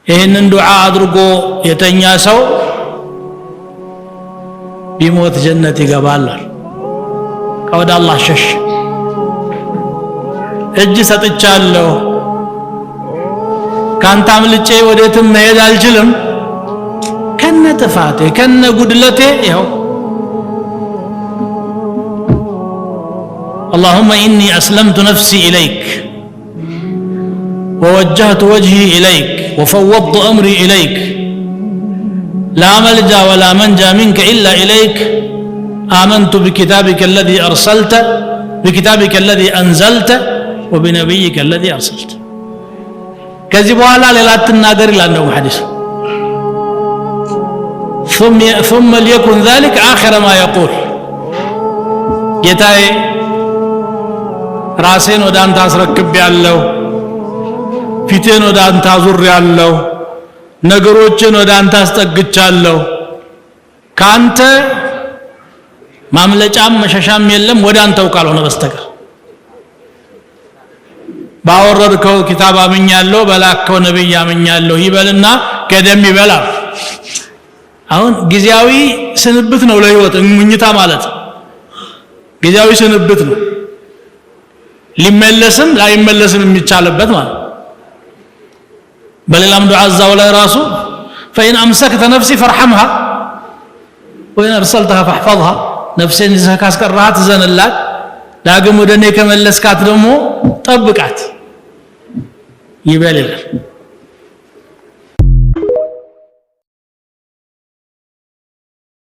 ይህንን ዱዓ አድርጎ የተኛ ሰው ቢሞት ጀነት ይገባል። ከወደ አላህ ሸሽ እጅ ሰጥቻለሁ ካንተ አምልጬ ወዴትም መሄድ አልችልም ከነ ጥፋቴ ከነ ጉድለቴ ይኸው اللهم إني أسلمت نفسي إليك ووجهت وجهي إليك وفوضت أمري إليك لا ملجأ ولا منجا منك إلا إليك آمنت بكتابك الذي أرسلت بكتابك الذي أنزلت وبنبيك الذي أرسلت كذبوا على ليلات النادر لأنه حديث ثم ليكن ذلك آخر ما يقول يتاي راسين ودان تاسركب ያለው ፊቴን ወደ አንተ አዙር ያለው ነገሮችን ወደ አንተ አስጠግቻለሁ ካንተ ማምለጫም መሸሻም የለም ወደ አንተው ካልሆነ በስተቀር ባወረድከው ኪታብ አምኛለሁ በላከው ነብይ አምኛለሁ ይበልና ገደም ይበላል። አሁን ጊዜያዊ ስንብት ነው ለህይወት ሙኝታ ማለት ጊዜያዊ ስንብት ነው ሊመለስም ላይመለስም የሚቻልበት ማለት በሌላም ዱዓ አዛው ላይ ራሱ فإن أمسكت نفسي فارحمها وإن أرسلتها فاحفظها ነፍሴን ይዘህ ካስቀራሃት ዘንላት ዳግም ወደኔ ከመለስካት ደግሞ ጠብቃት ይበል